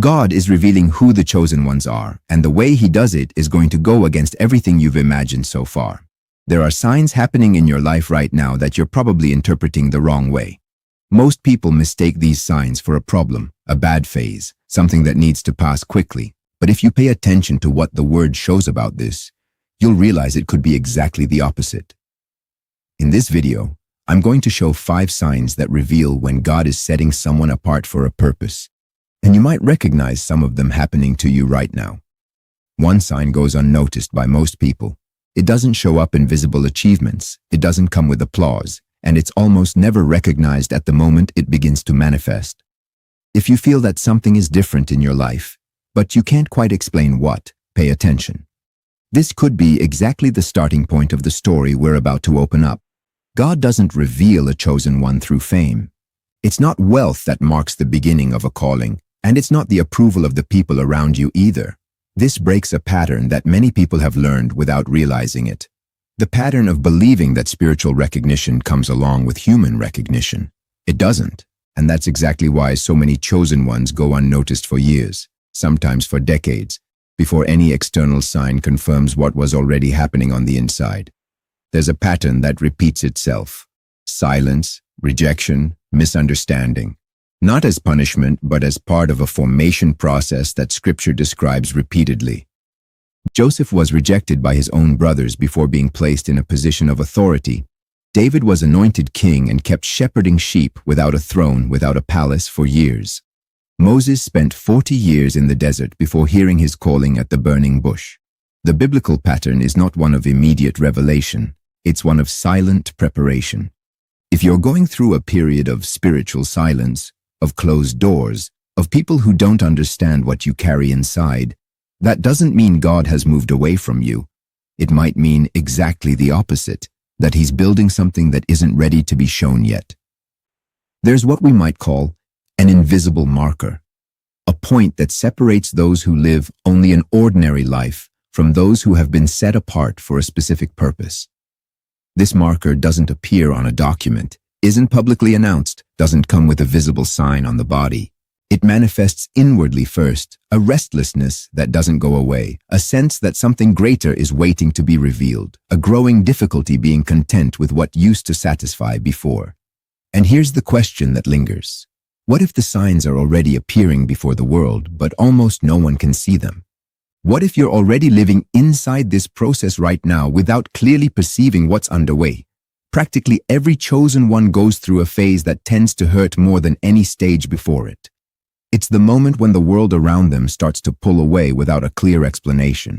God is revealing who the chosen ones are, and the way he does it is going to go against everything you've imagined so far. There are signs happening in your life right now that you're probably interpreting the wrong way. Most people mistake these signs for a problem, a bad phase, something that needs to pass quickly. But if you pay attention to what the word shows about this, you'll realize it could be exactly the opposite. In this video, I'm going to show 5 signs that reveal when God is setting someone apart for a purpose, and you might recognize some of them happening to you right now. One sign goes unnoticed by most people. It doesn't show up in visible achievements, it doesn't come with applause, and it's almost never recognized at the moment it begins to manifest. If you feel that something is different in your life, but you can't quite explain what, pay attention. This could be exactly the starting point of the story we're about to open up. God doesn't reveal a chosen one through fame. It's not wealth that marks the beginning of a calling, and it's not the approval of the people around you either. This breaks a pattern that many people have learned without realizing it. The pattern of believing that spiritual recognition comes along with human recognition. It doesn't, and that's exactly why so many chosen ones go unnoticed for years, sometimes for decades, before any external sign confirms what was already happening on the inside. There's a pattern that repeats itself: silence, rejection, misunderstanding. Not as punishment, but as part of a formation process that Scripture describes repeatedly. Joseph was rejected by his own brothers before being placed in a position of authority. David was anointed king and kept shepherding sheep without a throne, without a palace, for years. Moses spent 40 years in the desert before hearing his calling at the burning bush. The biblical pattern is not one of immediate revelation, it's one of silent preparation. If you're going through a period of spiritual silence, of closed doors, of people who don't understand what you carry inside, that doesn't mean God has moved away from you. It might mean exactly the opposite, that he's building something that isn't ready to be shown yet. There's what we might call an invisible marker, a point that separates those who live only an ordinary life from those who have been set apart for a specific purpose. This marker doesn't appear on a document, isn't publicly announced, doesn't come with a visible sign on the body. It manifests inwardly first, a restlessness that doesn't go away, a sense that something greater is waiting to be revealed, a growing difficulty being content with what used to satisfy before. And here's the question that lingers. What if the signs are already appearing before the world, but almost no one can see them? What if you're already living inside this process right now without clearly perceiving what's underway? Practically every chosen one goes through a phase that tends to hurt more than any stage before it. It's the moment when the world around them starts to pull away without a clear explanation.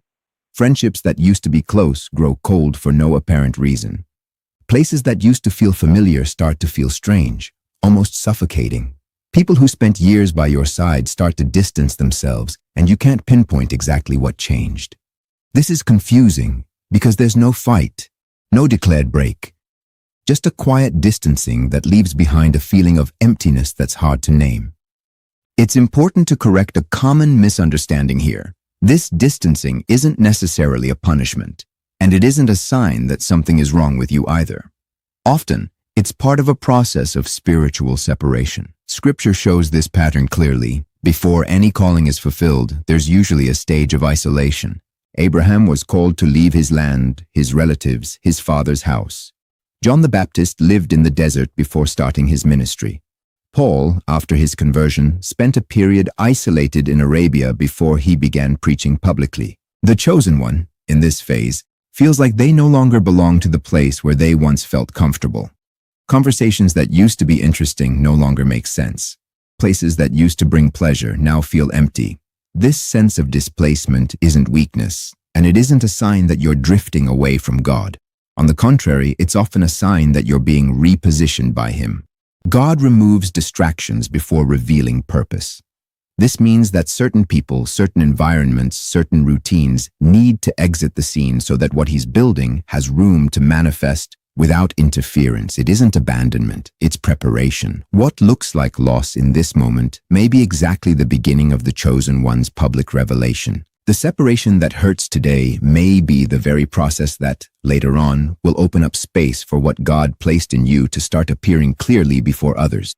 Friendships that used to be close grow cold for no apparent reason. Places that used to feel familiar start to feel strange, almost suffocating. People who spent years by your side start to distance themselves, and you can't pinpoint exactly what changed. This is confusing because there's no fight, no declared break. Just a quiet distancing that leaves behind a feeling of emptiness that's hard to name. It's important to correct a common misunderstanding here. This distancing isn't necessarily a punishment, and it isn't a sign that something is wrong with you either. Often, it's part of a process of spiritual separation. Scripture shows this pattern clearly. Before any calling is fulfilled, there's usually a stage of isolation. Abraham was called to leave his land, his relatives, his father's house. John the Baptist lived in the desert before starting his ministry. Paul, after his conversion, spent a period isolated in Arabia before he began preaching publicly. The chosen one, in this phase, feels like they no longer belong to the place where they once felt comfortable. Conversations that used to be interesting no longer make sense. Places that used to bring pleasure now feel empty. This sense of displacement isn't weakness, and it isn't a sign that you're drifting away from God. On the contrary, it's often a sign that you're being repositioned by Him. God removes distractions before revealing purpose. This means that certain people, certain environments, certain routines need to exit the scene so that what He's building has room to manifest without interference. It isn't abandonment, it's preparation. What looks like loss in this moment may be exactly the beginning of the chosen one's public revelation. The separation that hurts today may be the very process that, later on, will open up space for what God placed in you to start appearing clearly before others.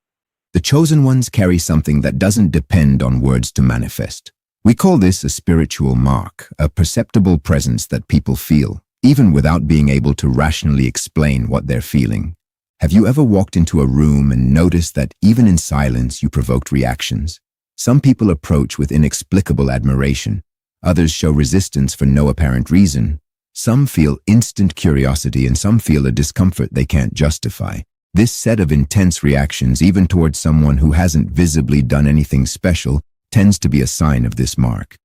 The chosen ones carry something that doesn't depend on words to manifest. We call this a spiritual mark, a perceptible presence that people feel, even without being able to rationally explain what they're feeling. Have you ever walked into a room and noticed that even in silence you provoked reactions? Some people approach with inexplicable admiration. Others show resistance for no apparent reason. Some feel instant curiosity and some feel a discomfort they can't justify. This set of intense reactions, even towards someone who hasn't visibly done anything special, tends to be a sign of this mark.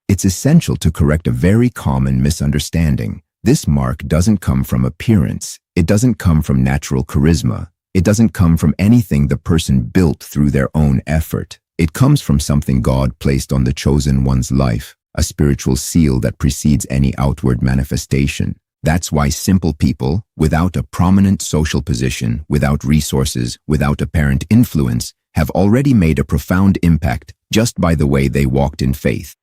It's essential to correct a very common misunderstanding. This mark doesn't come from appearance. It doesn't come from natural charisma. It doesn't come from anything the person built through their own effort. It comes from something God placed on the chosen one's life, a spiritual seal that precedes any outward manifestation. That's why simple people, without a prominent social position, without resources, without apparent influence, have already made a profound impact just by the way they walked in faith.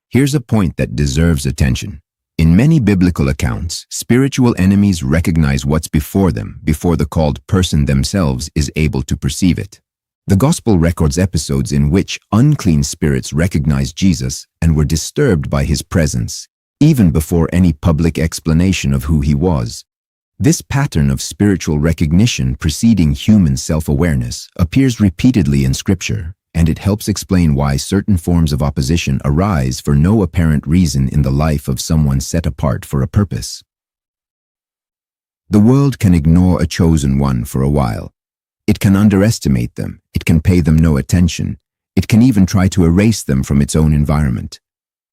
Here's a point that deserves attention. In many biblical accounts, spiritual enemies recognize what's before them before the called person themselves is able to perceive it. The Gospel records episodes in which unclean spirits recognized Jesus and were disturbed by his presence, even before any public explanation of who he was. This pattern of spiritual recognition preceding human self-awareness appears repeatedly in Scripture, and it helps explain why certain forms of opposition arise for no apparent reason in the life of someone set apart for a purpose. The world can ignore a chosen one for a while. It can underestimate them. It can pay them no attention. It can even try to erase them from its own environment.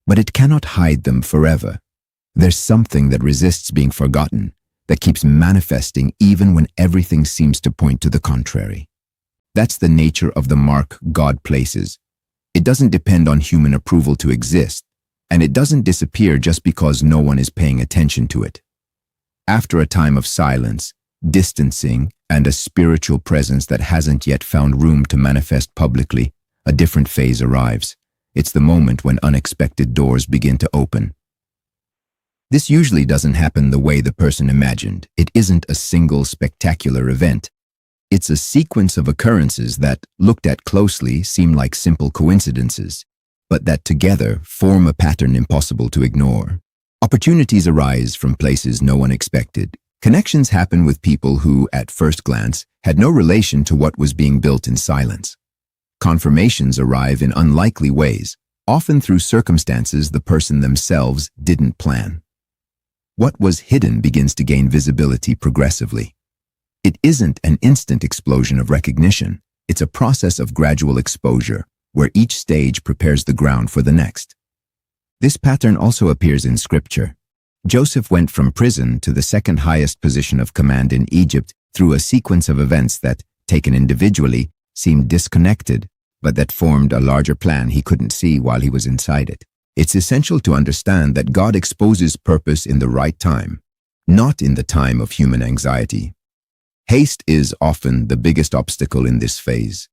But it cannot hide them forever. There's something that resists being forgotten, that keeps manifesting even when everything seems to point to the contrary. That's the nature of the mark God places. It doesn't depend on human approval to exist, and it doesn't disappear just because no one is paying attention to it. After a time of silence, distancing, and a spiritual presence that hasn't yet found room to manifest publicly, a different phase arrives. It's the moment when unexpected doors begin to open. This usually doesn't happen the way the person imagined. It isn't a single spectacular event. It's a sequence of occurrences that, looked at closely, seem like simple coincidences, but that together form a pattern impossible to ignore. Opportunities arise from places no one expected. Connections happen with people who, at first glance, had no relation to what was being built in silence. Confirmations arrive in unlikely ways, often through circumstances the person themselves didn't plan. What was hidden begins to gain visibility progressively. It isn't an instant explosion of recognition. It's a process of gradual exposure, where each stage prepares the ground for the next. This pattern also appears in Scripture. Joseph went from prison to the second highest position of command in Egypt through a sequence of events that, taken individually, seemed disconnected, but that formed a larger plan he couldn't see while he was inside it. It's essential to understand that God exposes purpose in the right time, not in the time of human anxiety. Haste is often the biggest obstacle in this phase.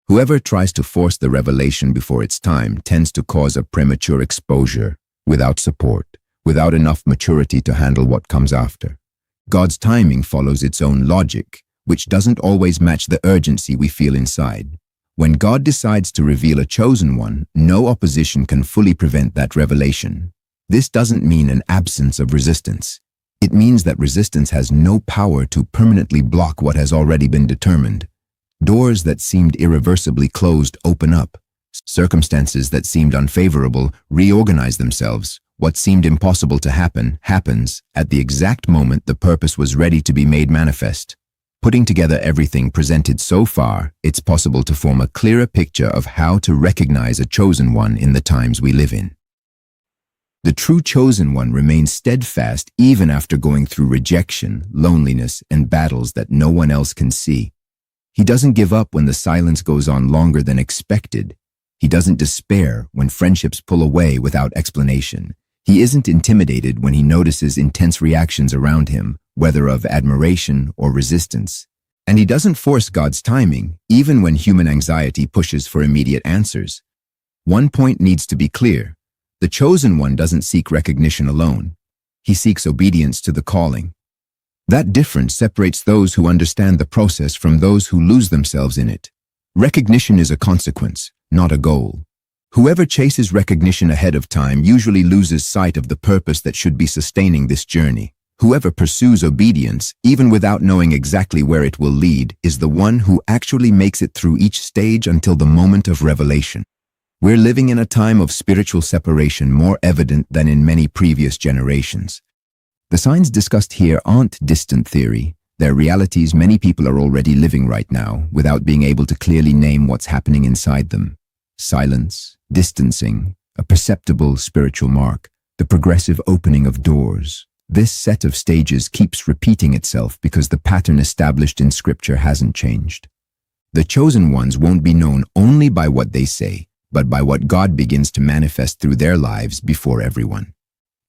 Whoever tries to force the revelation before its time tends to cause a premature exposure, without support, without enough maturity to handle what comes after. God's timing follows its own logic, which doesn't always match the urgency we feel inside. When God decides to reveal a chosen one, no opposition can fully prevent that revelation. This doesn't mean an absence of resistance. It means that resistance has no power to permanently block what has already been determined. Doors that seemed irreversibly closed open up. Circumstances that seemed unfavorable reorganize themselves. What seemed impossible to happen, happens at the exact moment the purpose was ready to be made manifest. Putting together everything presented so far, it's possible to form a clearer picture of how to recognize a chosen one in the times we live in. The true chosen one remains steadfast even after going through rejection, loneliness, and battles that no one else can see. He doesn't give up when the silence goes on longer than expected. He doesn't despair when friendships pull away without explanation. He isn't intimidated when he notices intense reactions around him, whether of admiration or resistance. And he doesn't force God's timing, even when human anxiety pushes for immediate answers. One point needs to be clear. The chosen one doesn't seek recognition alone. He seeks obedience to the calling. That difference separates those who understand the process from those who lose themselves in it. Recognition is a consequence, not a goal. Whoever chases recognition ahead of time usually loses sight of the purpose that should be sustaining this journey. Whoever pursues obedience, even without knowing exactly where it will lead, is the one who actually makes it through each stage until the moment of revelation. We're living in a time of spiritual separation more evident than in many previous generations. The signs discussed here aren't distant theory. They're realities many people are already living right now without being able to clearly name what's happening inside them. Silence, distancing, a perceptible spiritual mark, the progressive opening of doors. This set of stages keeps repeating itself because the pattern established in Scripture hasn't changed. The chosen ones won't be known only by what they say, but by what God begins to manifest through their lives before everyone.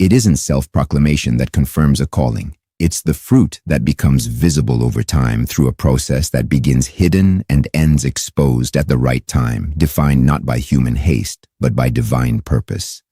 It isn't self-proclamation that confirms a calling. It's the fruit that becomes visible over time through a process that begins hidden and ends exposed at the right time, defined not by human haste, but by divine purpose.